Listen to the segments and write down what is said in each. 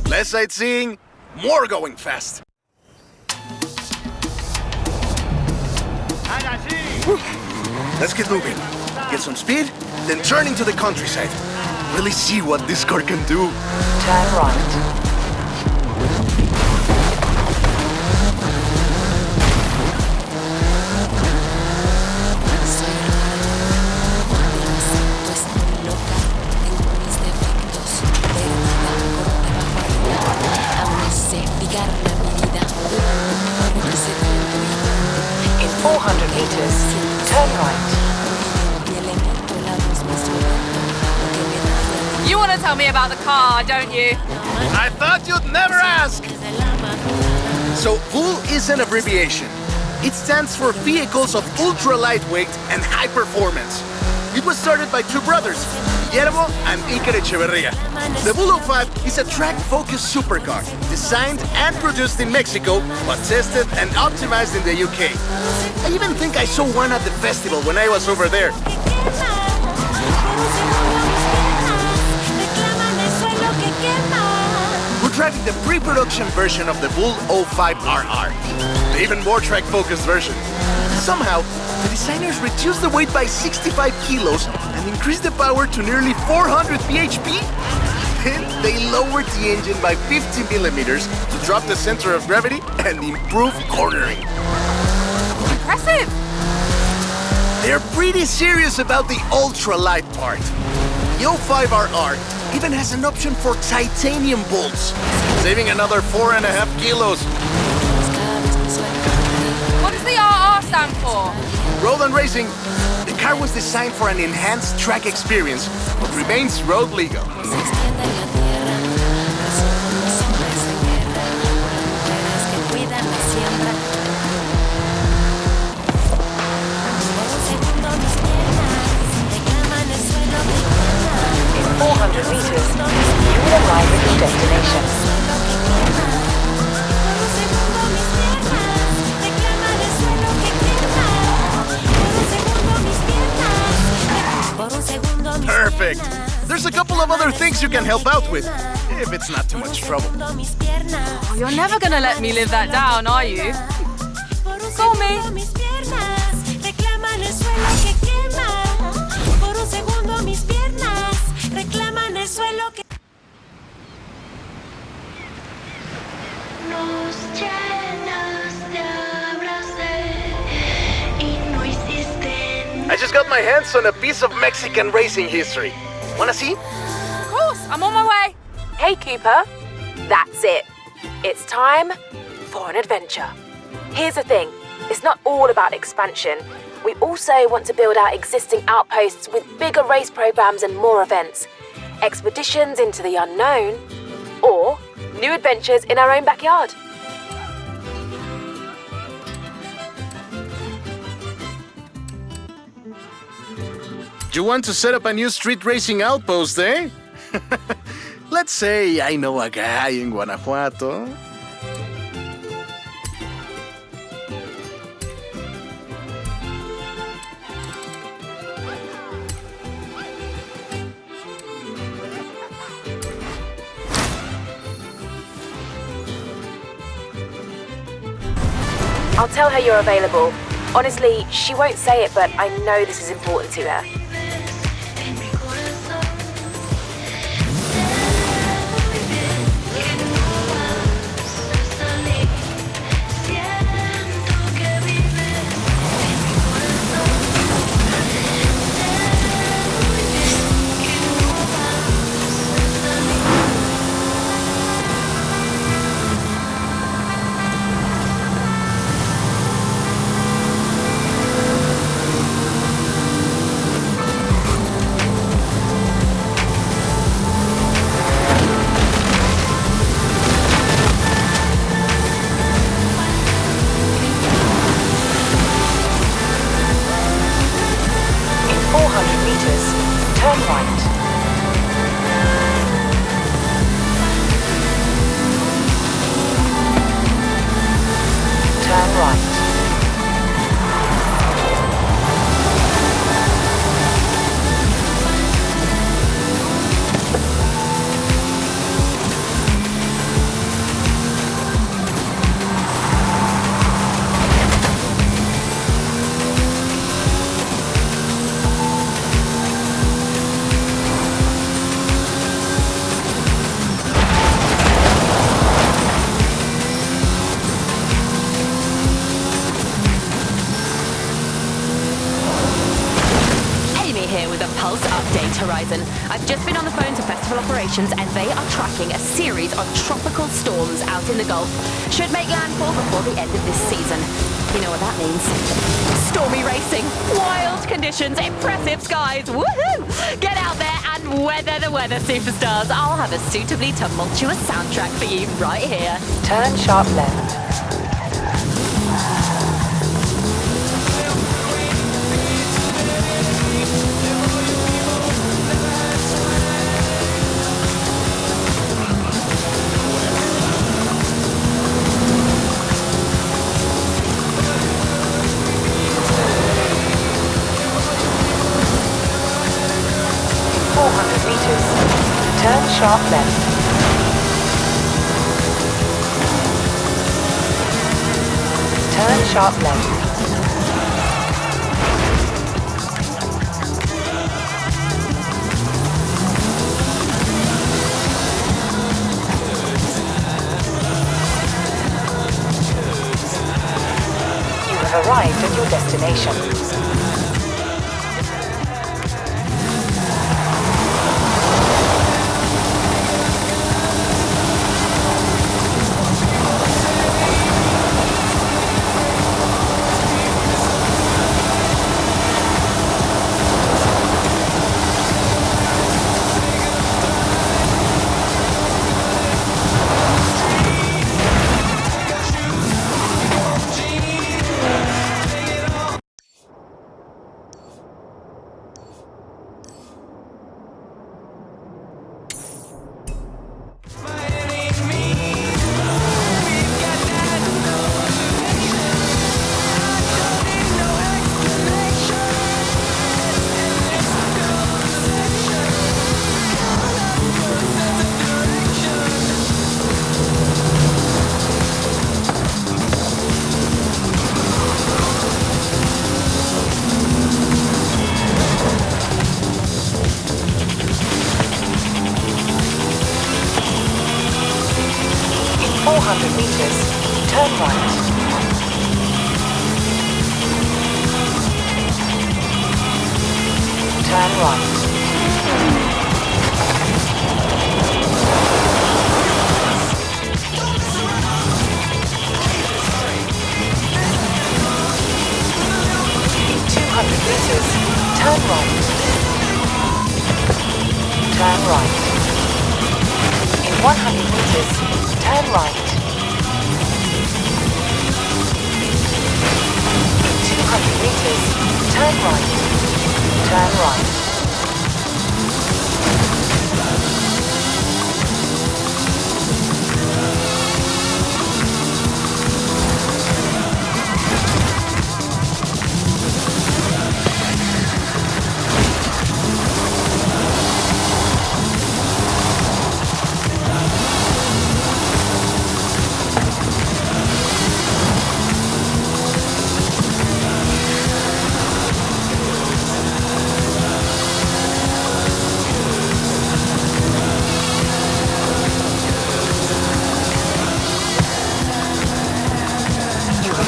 Less sightseeing, more going fast. Let's get moving. Get some speed, then turn into the countryside. Really see what this car can do. Turn right. In 400 meters, turn right. You want to tell me about the car, don't you? I thought you'd never ask! So, VUL is an abbreviation. It stands for Vehicles of Ultra Lightweight and High Performance. It was started by two brothers, Guillermo and Iker Echeverria. The VUL 05 is a track-focused supercar, designed and produced in Mexico, but tested and optimized in the UK. I even think I saw one at the festival when I was over there. We're driving the pre-production version of the VUL 05RR, the even more track-focused version. Somehow, the designers reduced the weight by 65 kilos and increased the power to nearly 400 bhp. Then they lowered the engine by 50 millimeters to drop the center of gravity and improve cornering. Impressive! They're pretty serious about the ultralight part. The 05RR even has an option for titanium bolts, saving another 4.5 kilos. What does the RR stand for? Road and racing. The car was designed for an enhanced track experience, but remains road legal. In 400 meters, you will arrive at your destination. Perfect! There's a couple of other things you can help out with, if it's not too much trouble. Oh, you're never gonna let me live that down, are you? Call me. I just got my hands on a piece of Mexican racing history. Wanna see? Of course, I'm on my way. Hey Cooper, that's it. It's time for an adventure. Here's the thing, it's not all about expansion. We also want to build out existing outposts with bigger race programs and more events. Expeditions into the unknown, or new adventures in our own backyard. You want to set up a new street racing outpost, eh? Let's say I know a guy in Guanajuato. I'll tell her you're available. Honestly, she won't say it, but I know this is important to her. operations, and they are tracking a series of tropical storms out in the Gulf. Should make landfall before the end of this season. You know what that means. Stormy racing, wild conditions, impressive skies, woohoo! Get out there and weather the weather, superstars. I'll have a suitably tumultuous soundtrack for you right here. Turn sharp left. Turn sharp left. Turn sharp left. You have arrived at your destination.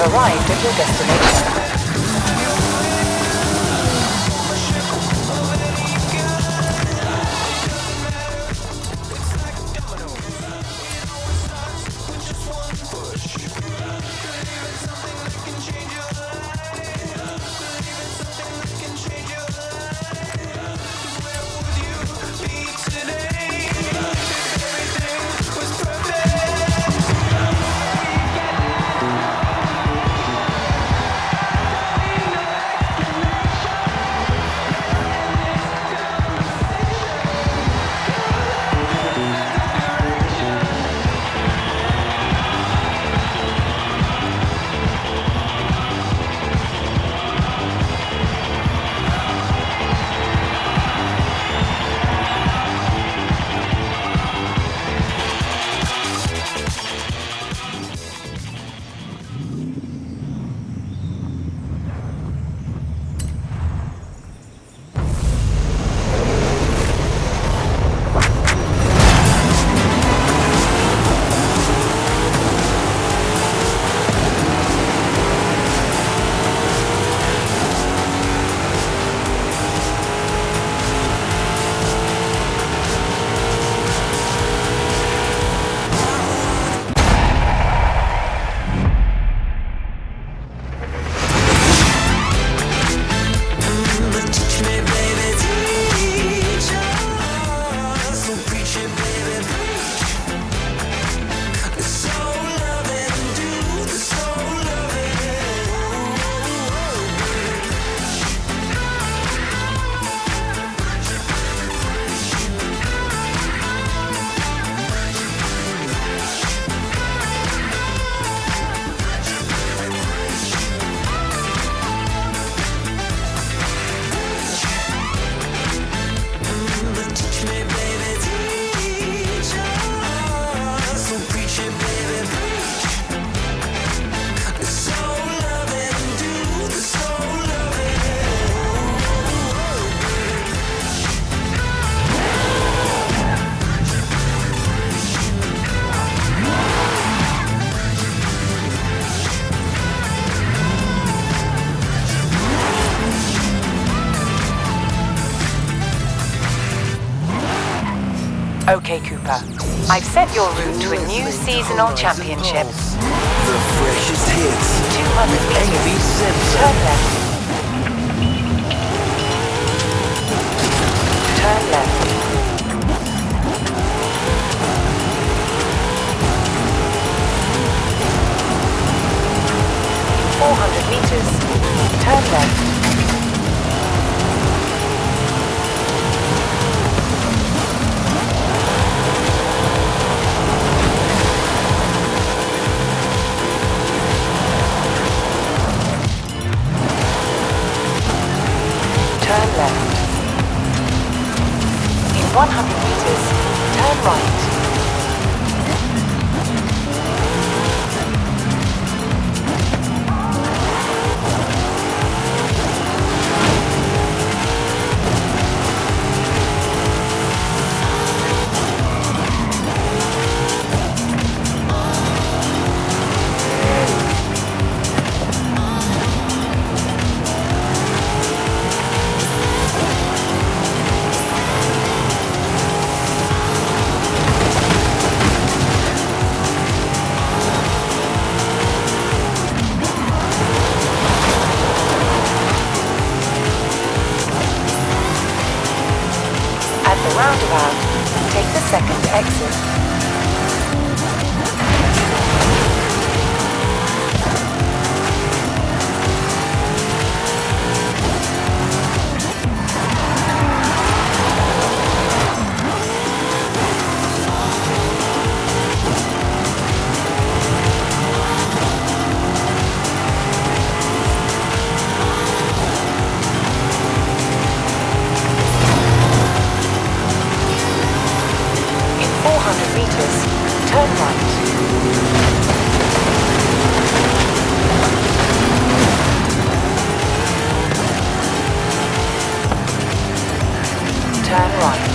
Arrived at your destination. Okay, Cooper. I've set your route to a new seasonal championship. The freshest hits. 200 meters. Turn left. Turn left. In 400 meters. Turn left. Turn left. In 100 meters, turn right. At the roundabout, take the second exit. In 400 meters, turn right. Turn right.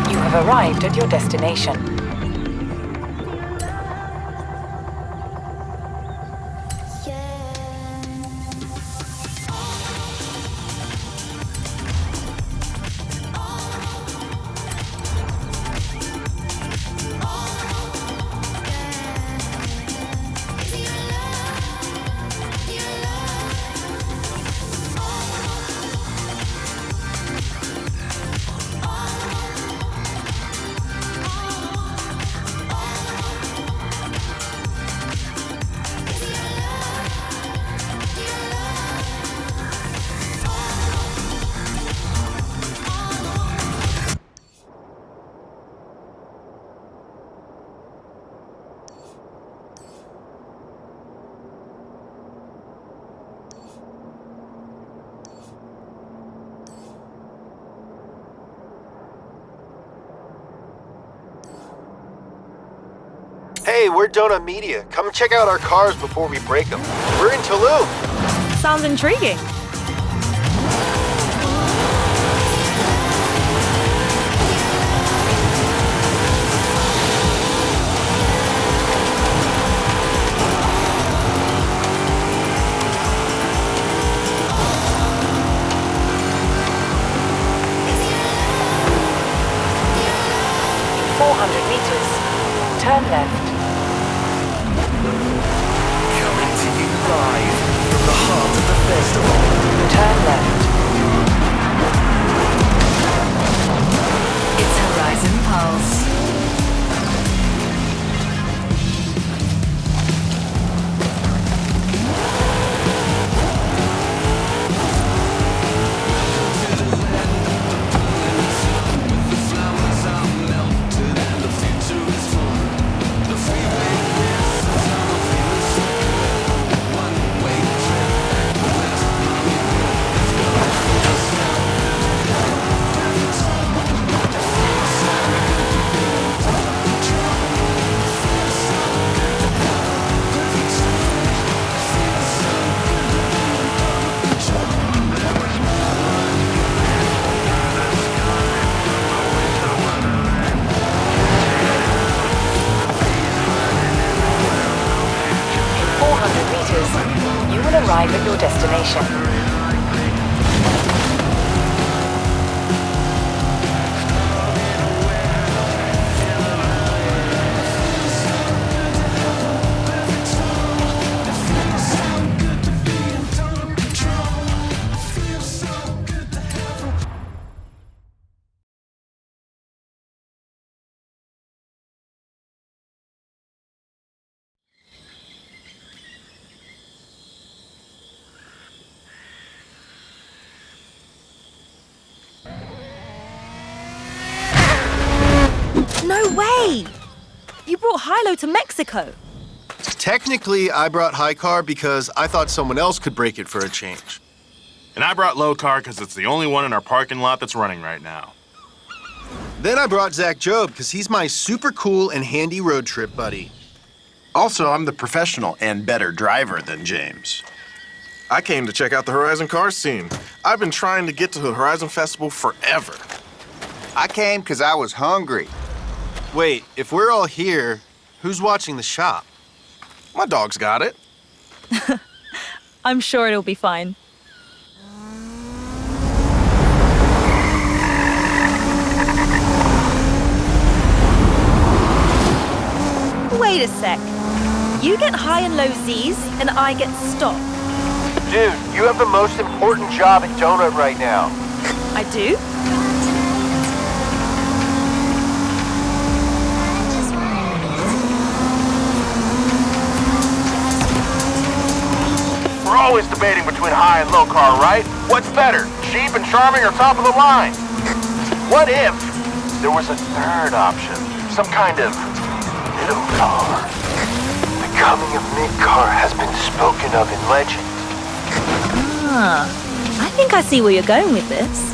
You have arrived at your destination. Hey, we're Donut Media. Come check out our cars before we break them. We're in Tulum. Sounds intriguing. In 400 meters, turn left. Coming to you live from the heart of the festival. arrive at your destination. No way! You brought Hilo to Mexico. Technically, I brought High Car because I thought someone else could break it for a change. And I brought Low Car because it's the only one in our parking lot that's running right now. Then I brought Zach Job because he's my super cool and handy road trip buddy. Also, I'm the professional and better driver than James. I came to check out the Horizon car scene. I've been trying to get to the Horizon Festival forever. I came because I was hungry. Wait, if we're all here, who's watching the shop? My dog's got it. I'm sure it'll be fine. Wait a sec. You get high and low Z's, and I get stop. Dude, you have the most important job at Donut right now. I do? We're always debating between high and low car, right? What's better, cheap and charming or top of the line? What if there was a third option? Some kind of middle car? The coming of mid-car has been spoken of in legend. Ah, I think I see where you're going with this.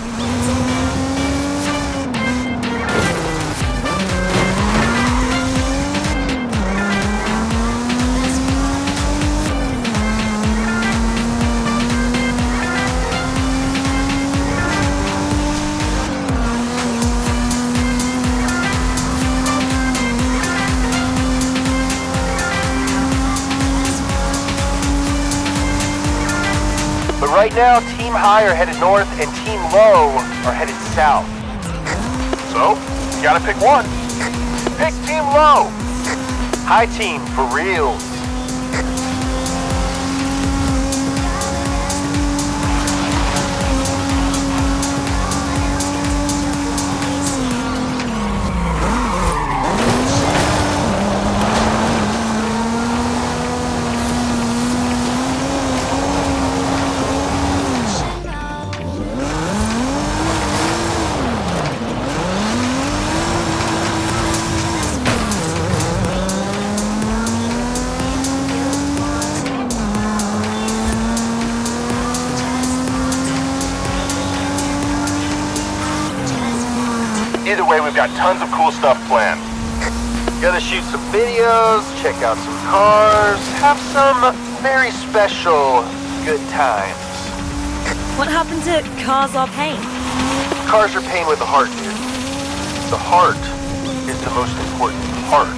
But right now, Team High are headed north and Team Low are headed south. So, you gotta pick one. Pick Team Low. High team, for real. Either way, we've got tons of cool stuff planned. Gonna shoot some videos, check out some cars, have some very special good times. What happened to Cars Are Pain? Cars are pain with the heart, dude. The heart is the most important part.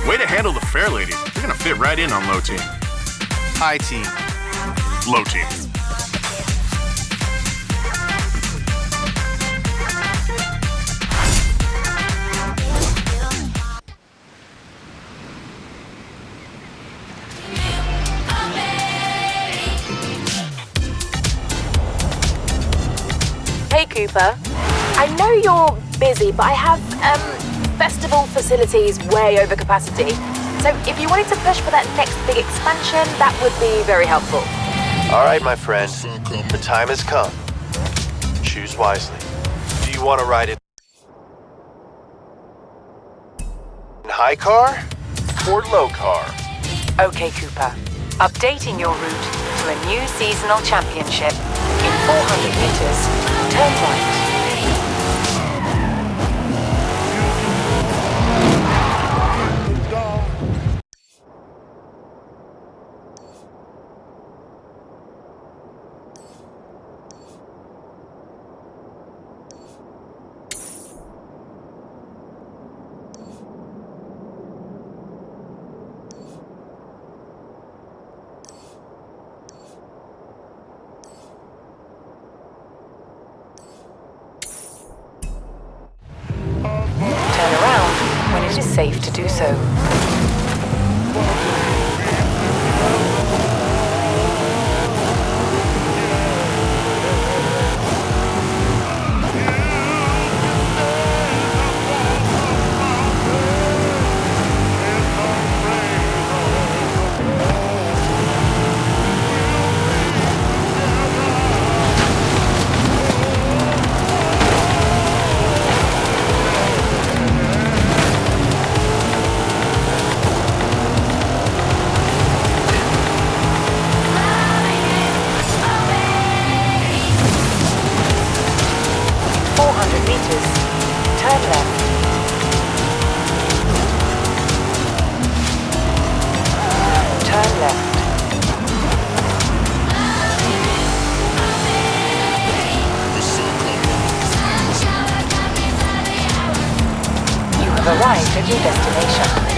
Way to handle the fair lady. You're gonna fit right in on Low Team. High team. Low Team. Hey Cooper, I know you're busy, but I have festival facilities way over capacity. So if you wanted to push for that next big expansion, that would be very helpful. All right, my friend. The time has come. Choose wisely. Do you want to ride it in high car or low car? Okay, Cooper. Updating your route to a new seasonal championship. In 400 meters, turn right. safe to do so. Arrived at your destination.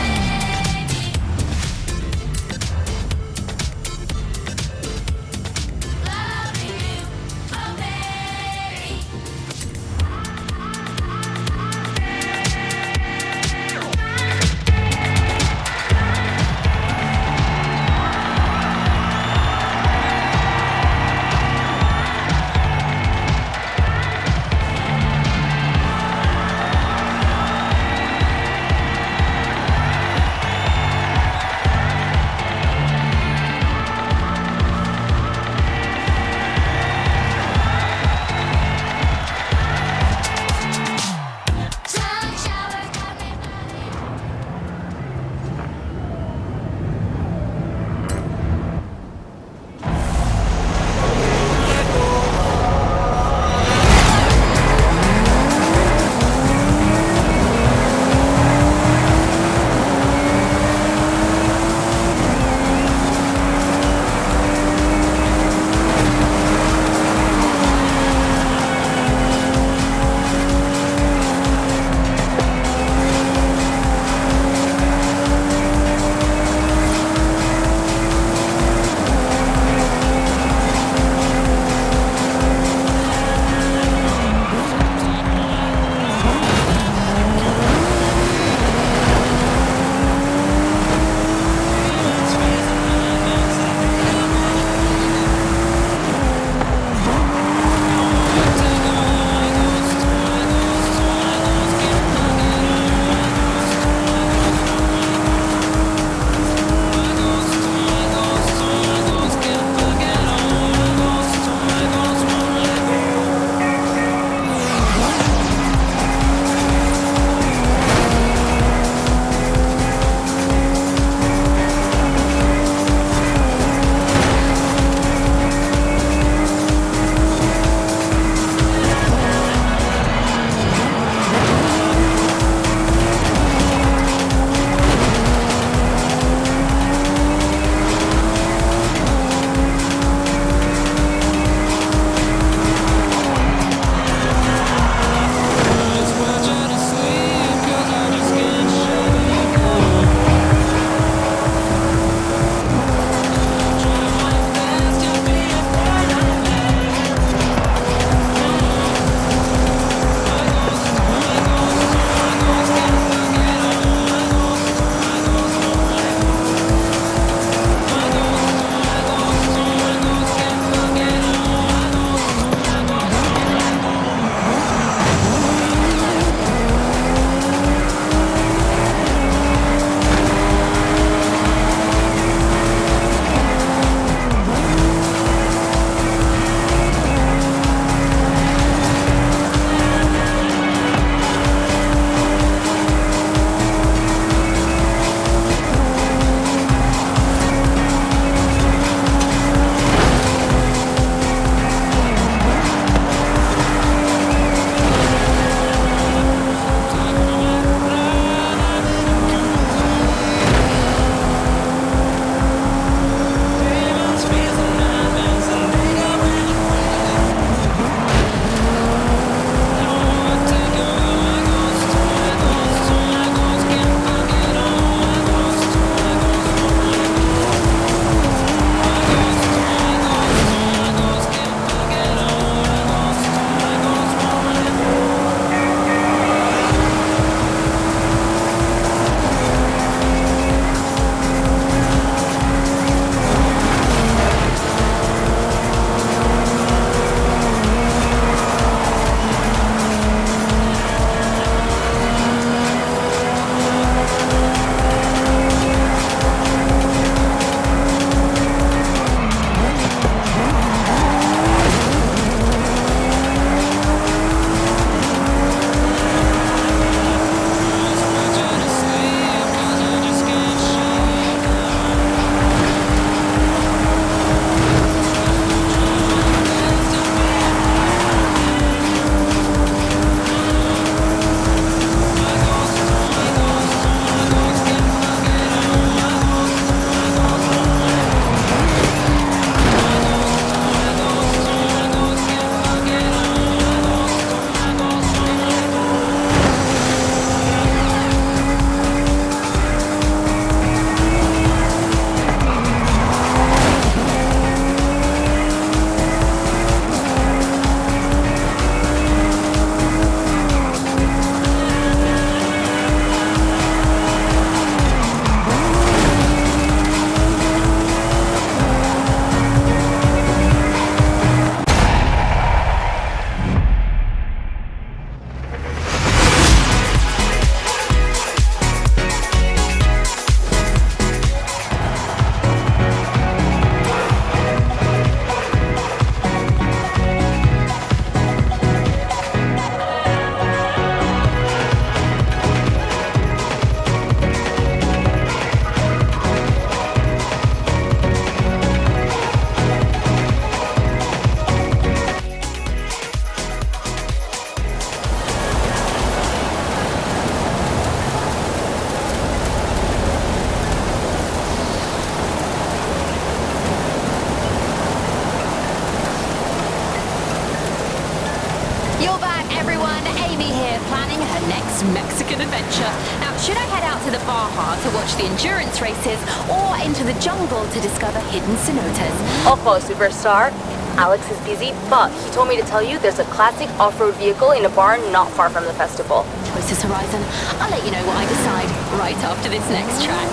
Mexican adventure. Now, should I head out to the Baja to watch the endurance races or into the jungle to discover hidden cenotes? Ojo, superstar. Alex is busy, but he told me to tell you there's a classic off-road vehicle in a barn not far from the festival. Choices Horizon. I'll let you know what I decide right after this next track.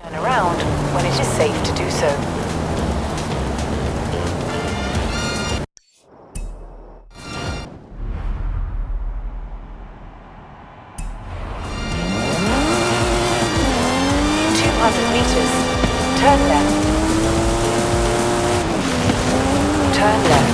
Turn around when it is safe to do so. Meters. Turn left. Turn left.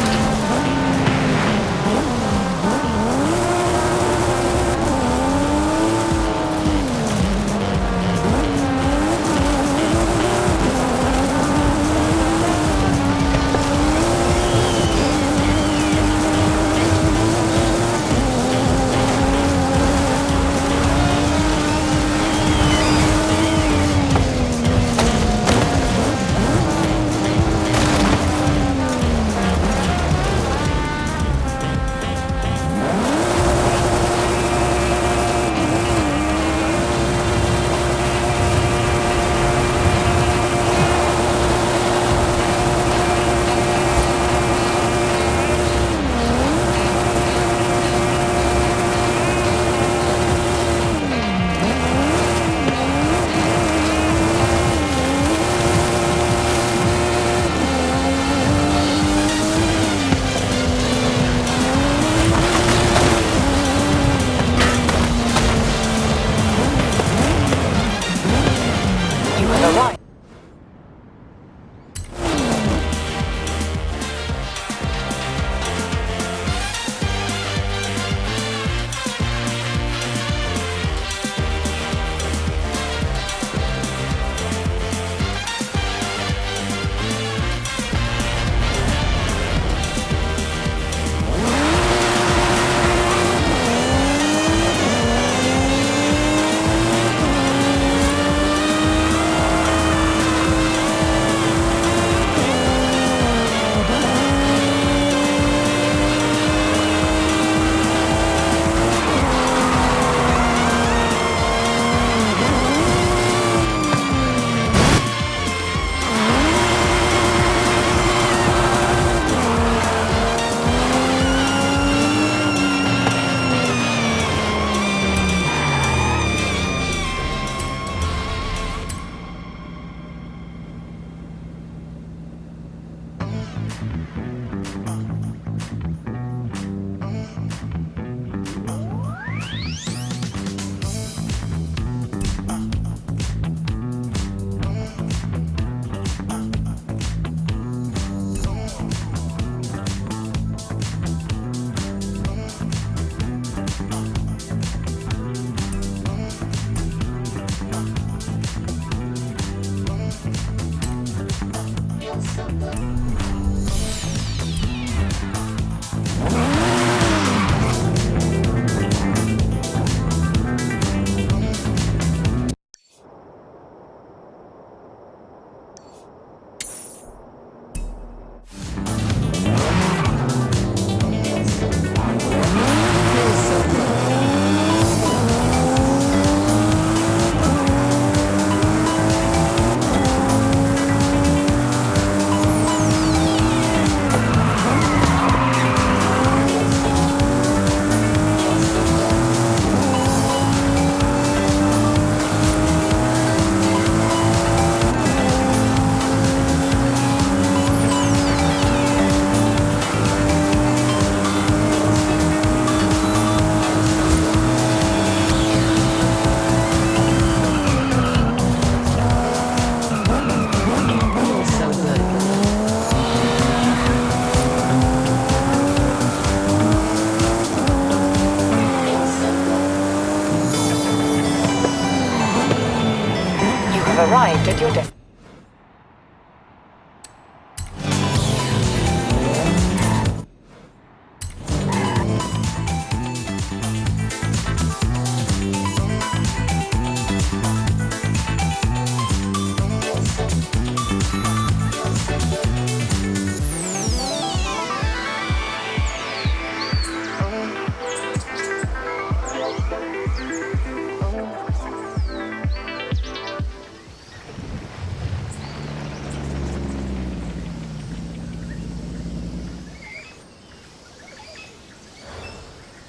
have arrived at your destination.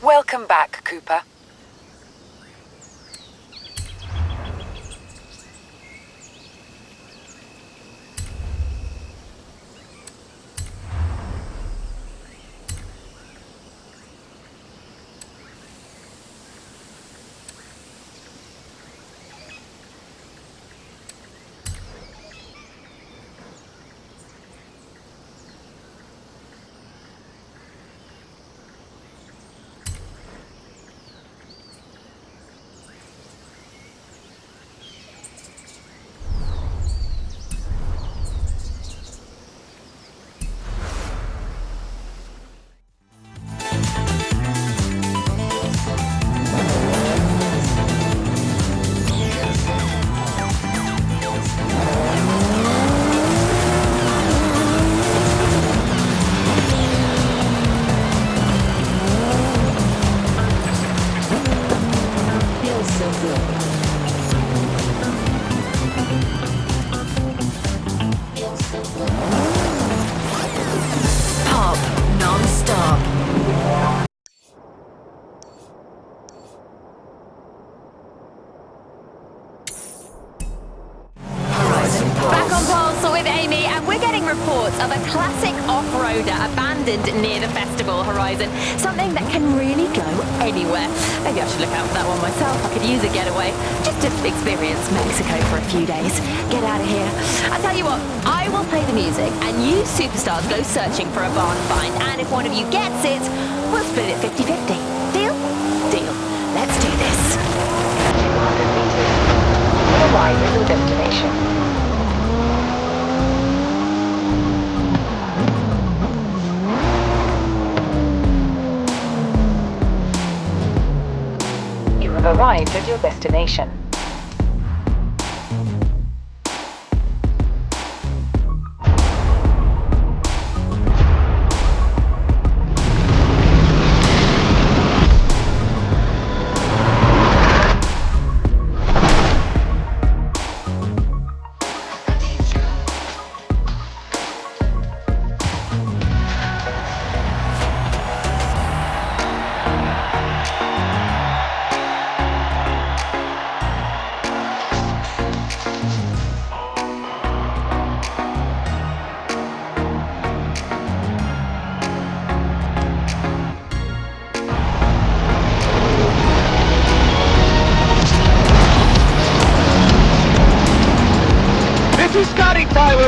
Welcome back, Cooper. Of a classic off-roader abandoned near the festival horizon. Something that can really go anywhere. Maybe I should look out for that one myself. I could use a getaway. Just to experience Mexico for a few days. Get out of here. I'll tell you what, I will play the music and you superstars go searching for a barn find. And if one of you gets it, we'll split it 50-50. Deal? Deal. Let's do this. 200 meters. You'll arrive at your destination. Have arrived at your destination.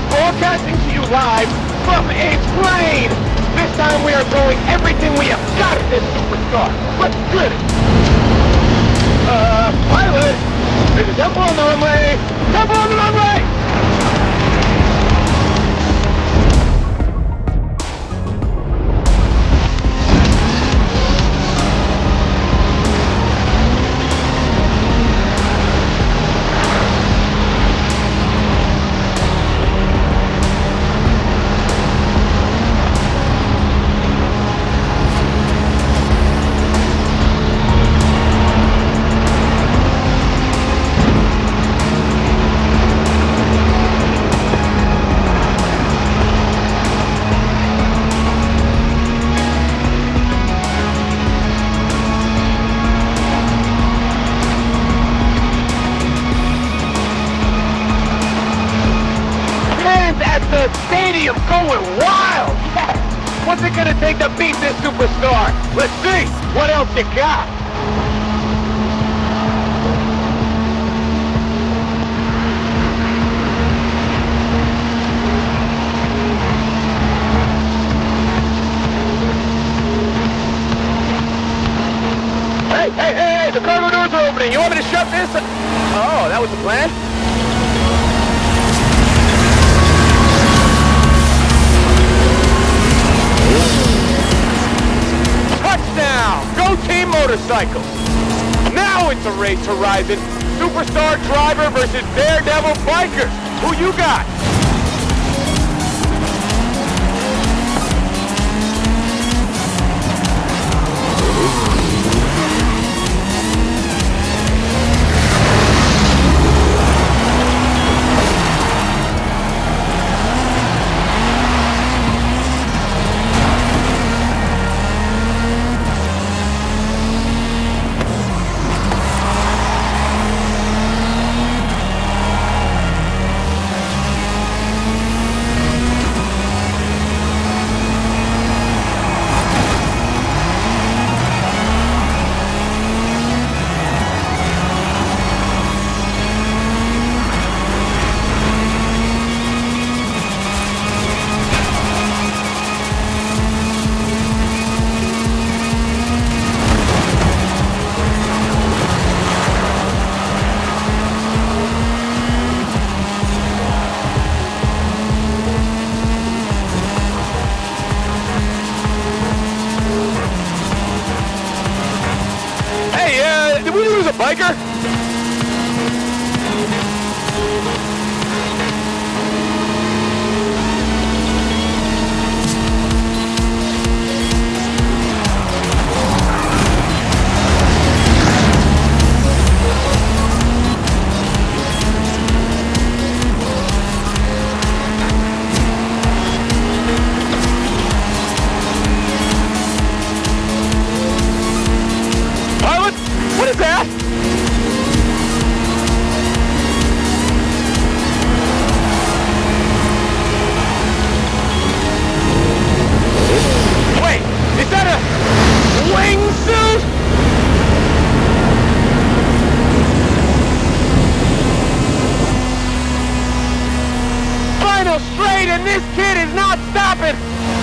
Broadcasting to you live from a plane! This time we are throwing everything we have got at this superstar! Let's get it! Pilot! There's a temple on the runway! Temple on the runway! The stadium going wild! Yes! What's it gonna take to beat this superstar? Let's see! What else you got? Hey! The cargo doors are opening! You want me to shut this? Oh, that was the plan? motorcycles. Now it's a race, Horizon. Superstar driver versus daredevil bikers. Who you got? Did we lose a biker? Pilot? What is that? Wait, is that a wingsuit? Final straight and this kid is not stopping!